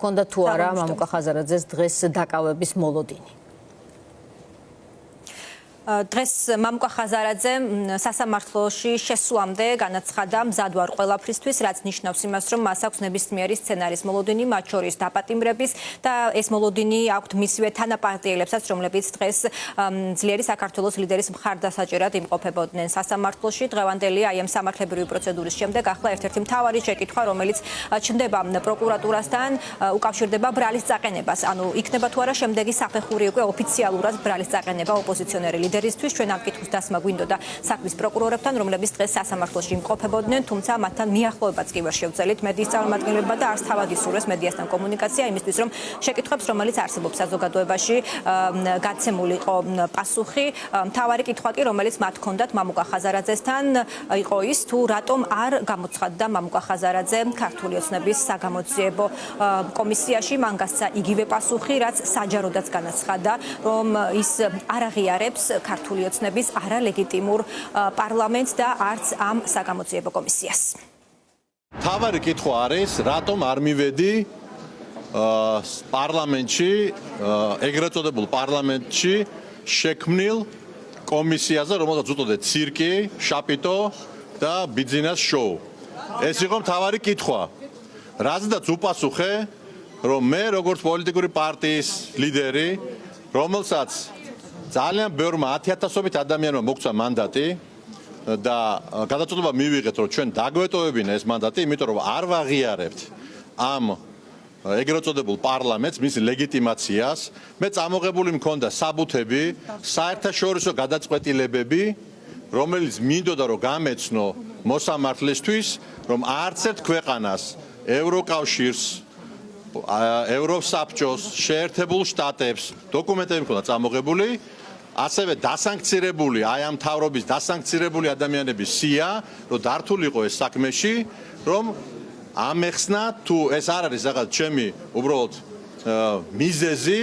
Კონდა თუ არა მამუკა ხაზარაძეს დღეს დაკავების მოლოდინი. დღეს მამუკა ხაზარაძე სასამართლოში შესვლამდე განაცხადა მზად ვარ ყველაფრისთვის, რაც ნიშნავს იმას, რომ მას აქვს ნებისმიერი სცენარის მოლოდინი, მათ შორის დაპატიმრების და ეს მოლოდინი აქვთ მისივე თანაპარტიელებსაც, რომლებიც დღეს ძლიერი საქართველოს ლიდერის მხარდასაჭერად იმყოფებოდნენ სასამართლოში. დღევანდელი აი ამ სამართლებრივი პროცედურის შემდეგ ახლა ერთ-ერთი მთავარი შეკითხვა, რომელიც ჩნდება პროკურატურასთან, უკავშირდება ბრალის წაყენებას. ანუ იქნება თუ არა შემდეგი საფეხური უკვე ოფიციალურად ბრალის წაყენება ოპოზიციონერი ლიდერისთვის. ჩვენ ამ კითხვის დასმა გვინდოდა საქმის პროკურორებთან, რომლებიც დღეს სასამართლოში იმყოფებოდნენ, თუმცა მათთან მიახლოებაც კი ვერ შევძელით მედიის წარმომადგენლებმა და არც თავად ისურვეს მედიასთან კომუნიკაცია იმისთვის, რომ შეკითხვებს, რომელიც არსებობს საზოგადოებაში, გაცემული იყო პასუხი. მთავარი კითხვა კი, რომელიც მათ ჰქონდათ მამუკა ხაზარაძესთან, იყო ის, თუ რატომ არ გამოცხადდა მამუკა ხაზარაძე ქართული ოცნების საგამოძიებო კომისიაში. მან გასცა იგივე პასუხი, რაც საჯაროდაც განაცხადა, რომ ის არ აღიარებს ქართული ოცნების არალეგიტიმურ პარლამენტს და არც ამ საგამოძიებო კომისიას. თავარი კითხვა არის, რატომ არ მივედი პარლამენტში, ეგრეთ წოდებულ პარლამენტში შექმნილ კომისიაზე, რომელსაც უწოდეთ ცირკი, შაპიტო და ბიძინას შოუ. ეს იყო მთავარი კითხვა. რაზედაც უპასუხე, რომ მე როგორც პოლიტიკური პარტიის ლიდერი, რომელსაც ძალიან ბევრმა 10,000-ობით ადამიანმა მოგცა მანდატი და გადაწყვეტილება მივიღეთ, რომ ჩვენ დაგვეტოვებინა ეს მანდატი, იმიტომ რომ არ ვაღიარებთ ამ ეგრეთ წოდებულ პარლამენტს, მის ლეგიტიმაციას. მე წამოღებული მქონდა საბუთები, საერთაშორისო გადაწყვეტილებები, რომელიც მინდოდა რომ გამეცნო მოსამართლისთვის, რომ არც ერთ ქვეყანას, ევროკავშირს, ევროსაბჭოს, შეერთებულ შტატებს დოკუმენტები მქონდა წამოღებული, ასევე დასანქცირებული, აი ამ მთავრობის დასანქცირებული ადამიანების სია, რომ დართულიყო ეს საქმეში, რომ ამეხსნა თუ ეს არ არის რაღაც ჩემი უბრალოდ მიზეზი,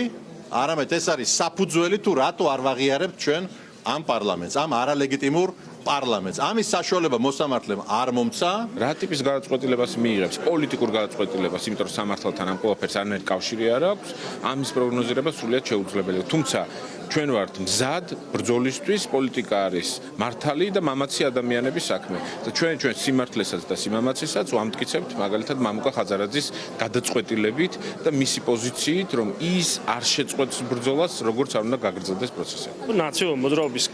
არამედ ეს არის საფუძველი თუ რატო არ ვაღიარებთ ჩვენ ამ პარლამენტს, ამ არალეგიტიმურ პარლამენტს. ამის საშუალება მოსამართლემ არ მომცა. რა ტიპის გადაწყვეტილებას მიიღებს? პოლიტიკურ გადაწყვეტილებას, იმიტომ რომ სამართალთან ამ ყველაფერს არანაირი კავშირი არ აქვს, ამის პროგნოზირება სრულიად შეუძლებელია. თუმცა ჩვენ ვართ მზად ბრძოლისთვის, პოლიტიკა არის მართალი და მამაცი ადამიანების საქმე. და ჩვენ სიმართლესაც და სიმამაცესაც ვამტკიცებთ მაგალითად მამუკა ხაზარაძის გადაწყვეტილებით და მისი პოზიციით, რომ ის არ შეწყვეტს ბრძოლას, როგორც არ უნდა გაგრძელდეს პროცესი. ნაციონალური მოძრაობის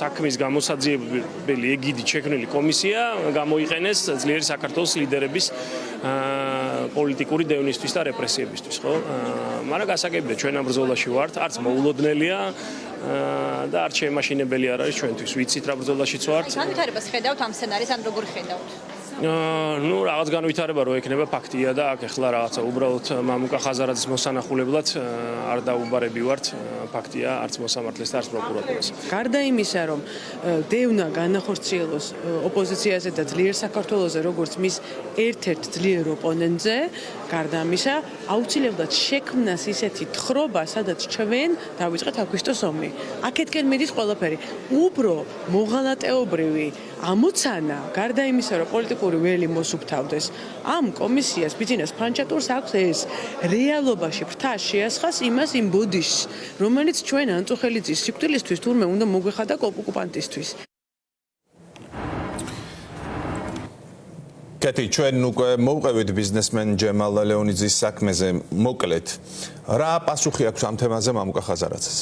საქმის გამოსაძიებელი ეგიდით შექმნილი კომისია გამოიყენეს ძლიერი საქართველოს ლიდერების პოლიტიკური დევნისთვის და რეპრესიებისთვის, ხო? მაგრამ გასაგებია ჩვენ ამ ბრძოლაში ვართ, არც მოულოდნელია და არც შემაშინებელი არ არის ჩვენთვის. ვიცით რა ბრძოლაშიც ვართ. განვითარებას ხედავთ ამ სცენარის, ან როგორ ხედავთ? ნუ რაღაც განვითარება რო ექნება ფაქტია და აქ ახლა რაღაცა უბრალოდ მამუკა ხაზარაძის მოსანახულებლად არ დაუბარები ვართ, ფაქტია არც მოსამართლეს და არც პროკურატურას. გარდა იმისა, რომ დევნა განახორციელოს ოპოზიციაზე და ძლიერ საქართველოზე, როგორც მის ერთ-ერთ ძლიერ ოპონენტზე, გარდა ამისა, აუცილებლად შექმნას ისეთი თხრობა, სადაც ჩვენ დავიწყეთ აგვისტოს ომი. აქეთკენ მიდის ყველაფერი. უბრო მოღალატეობრივი ამოცანა, გარდა იმისა, რომ პოლიტიკური ველი მოსუფთავდეს, ამ კომისიას ბიძინას ფრანჩატურს აქვს ეს რეალობაში ფრთას შეასხას იმას იმ ბოდიშს, რომელიც ჩვენ ანწუხელიძის სიკვდილისთვის თურმე უნდა მოგვეხადა ოკუპანტისთვის. კეთი, ჩვენ უკვე მოვყევით ბიზნესმენ ჯემალ ლეონიძის საქმეზე, მოკლედ. რა პასუხი აქვს ამ თემაზე მამუკა ხაზარაძეს?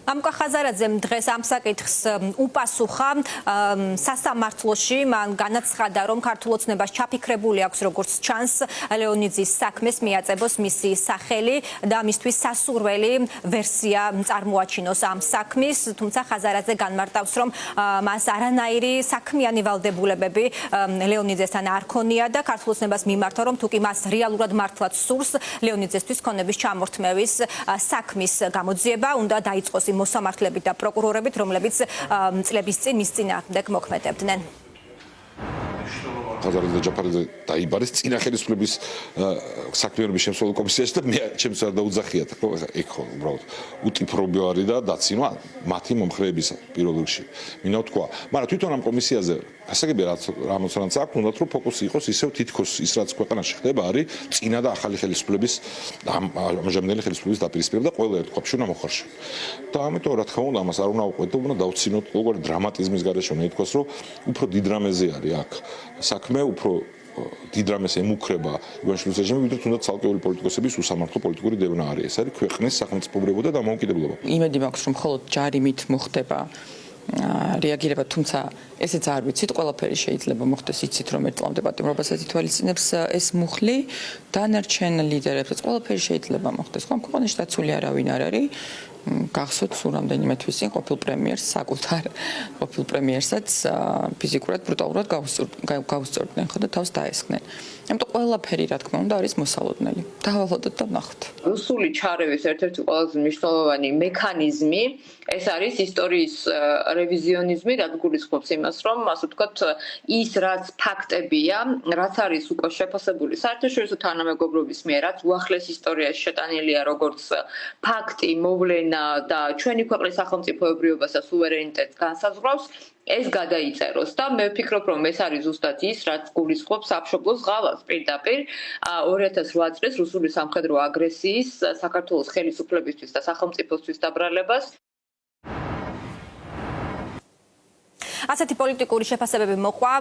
მამუკა ხაზარაძემ დღეს ამ საკითხს უპასუხა სასამართლოში. მან განაცხადა, რომ ქართულ ოცნებას ჩაფიქრებული აქვს, როგორც ჩანს, ლეონიძის საქმეს მიაწებოს მისი სახელი და მისთვის სასურველი ვერსია წარმოაჩინოს ამ საქმის. თუმცა ხაზარაძე განმარტავს, რომ მას არანაირი საქმიანი ვალდებულებები ლეონიძესთან არ ქონია და ქართულ ოცნებას მიმართა, რომ თუკი მას რეალურად მართლაც სურს ლეონიძესთვის ქონების ჩამორთმევის საქმის გამოძიება, უნდა დაიწყოს მოსამართლებით და პროკურორებით, რომლებიც წლების წინ მის წინააღმდეგ მოქმედებდნენ. ხაზარაძე და ჯაფარაძე დაიბარეს წინა ხელისუფლების საქმიანობის შემსრულებელი კომისიაში და მე ჩემს არ დაუძახიათ, ხო, ეგ ხო უბრალოდ უტიფრობი არის და დაცინვა მათი მომხრეების პირველ რიგში. მინდა ვთქვა, მაგრამ თვითონ ამ კომისიაზე გასაგებია რამაც აქვს, უნდათ რომ ფოკუსი იყოს ისევ თითქოს ის რაც ქვეყანაში ხდება არის წინა და ახალი ხელისუფლების ამჟამინდელი ხელისუფლების დაპირისპირება და ყველა ერთ ყოფში უნდა მოხარშო. და ამიტომ რა თქმა უნდა ამას არ უნდა უყვეთო, უნდა დავცინოთ როგორ დრამატიზმის გარეშე უნდა ითქვას, რომ უფრო დიდ რამეზე არის აქ საქმე, უფრო დიდ რამეს ემუქრება ივანიშვილის რეჟიმი, ვიდრე თუნდაც ცალკეული პოლიტიკოსების უსამართლო პოლიტიკური დევნა არის. ეს არის ქვეყნის სახელმწიფობრიობა და დამოუკიდებლობა. იმედი მაქვს, რომ მხოლოდ ჯარიმით მოხდება რეაგირება, თუმცა ესეც არ ვიცით, ყველაფერი შეიძლება მოხდეს, იცით რომ ერთ წლამდე პატიმრობასაც ითვალისწინებს ეს მუხლი, დანარჩენ ლიდერებსაც ყველაფერი შეიძლება მოხდეს. ხო, ქვეყანაში დაცული არავინ არ არის. გახსოვთ სულ რამდენიმე თვის წინ ყოფილ პრემიერს, საკუთარ ყოფილ პრემიერსაც ფიზიკურად ბრუტალურად გაუსწორდნენ, ხო და თავს დაესხნენ. ამიტომ ყველაფერი რა თქმა უნდა არის მოსალოდნელი. დავალოდოთ და ვნახოთ. რუსული ჩარევის ერთ-ერთი ყველაზე მნიშვნელოვანი მექანიზმი ეს არის ისტორიის რევიზიონიზმი, რაც გულისხმობს იმას, რომ ასე ვთქვათ, ის რაც ფაქტებია, რაც არის უკვე შეფასებული საერთაშორისო თანამეგობრობის მიერ, რაც უახლეს ისტორიაში შეტანილია როგორც ფაქტი, მოვლენა და ჩვენი ქვეყნის სახელმწიფოებრიობას და სუვერენიტეტს განსაზღვრავს, ეს გადაიწეროს და მე ვფიქრობ, რომ ეს არის ზუსტად ის, რაც გულისხმობს სამშობლოს ღალატს პირდაპირ 2008 წლის რუსული სამხედრო აგრესიის საქართველოს ხელისუფლებისთვის და სახელმწიფოსთვის დაბრალებას. ასეთი პოლიტიკური შეფასებები მოყვა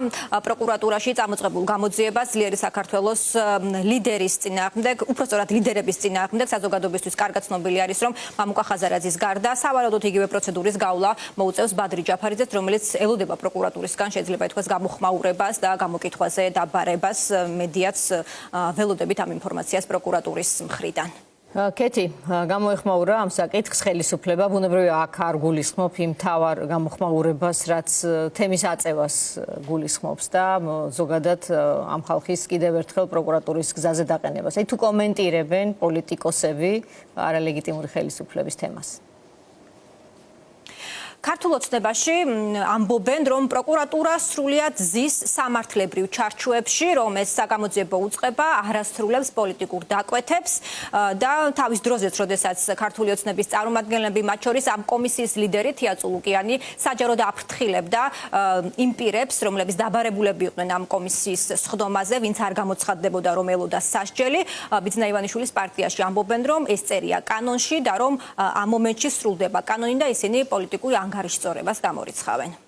პროკურატურაში წამოწყებულ გამოძიებას ძლიერი საქართველოს ლიდერის წინააღმდეგ, უпростоრად ლიდერების წინააღმდეგ. საზოგადოებისთვის კარგად ცნობილი არის, რომ მამუკა ხაზარაძის გარდა სავარაუდოდ იგივე პროცედურის გავლა მოუწევს ბადრი ჯაფარიძეს, რომელიც ელოდება პროკურატურისგან შეიძლება ითქვას გამოხმაურებას და გამოკითხვაზე დაბარებას. მედიაც ველოდებით ამ ინფორმაციას პროკურატურის მხრიდან. კეთი, გამოეხმაურა ამ საკითხს ხელისუფლება, ბუნებრივია აქ არ გულისხმობ იმ თავარ გამოხმაურებას, რაც თემის აწევას გულისხმობს და ზოგადად ამ ხალხის კიდევ ერთხელ პროკურატურის გზაზე დაყენებას. თუ კომენტირებენ პოლიტიკოსები არალეგიტიმური ხელისუფლების თემას. ქართულ ოცნებაში ამბობენ, რომ პროკურატურა სრულიად ზის სამართლებრივ ჩარჩოებში, რომ ეს საგამოძიებო უწყება არასრულებს პოლიტიკურ დაკვეთებს და თავის დროზეც, როდესაც ქართული ოცნების წარმომადგენლები, მათ შორის ამ კომისიის ლიდერი თია წულუკიანი საჯაროდ აფრთხილებდა იმ პირებს, რომლებიც დაბარებულები იყვნენ ამ კომისიის სხდომაზე, ვინც არ გამოცხადდებოდა, რომ ელოდა სასჯელი. ბიძინა ივანიშვილის პარტიაში ამბობენ, რომ ეს წერია კანონში და რომ ამ მომენტში სრულდება კანონი და ისინი პოლიტიკური ანგარიშწორებას გამორიცხავენ.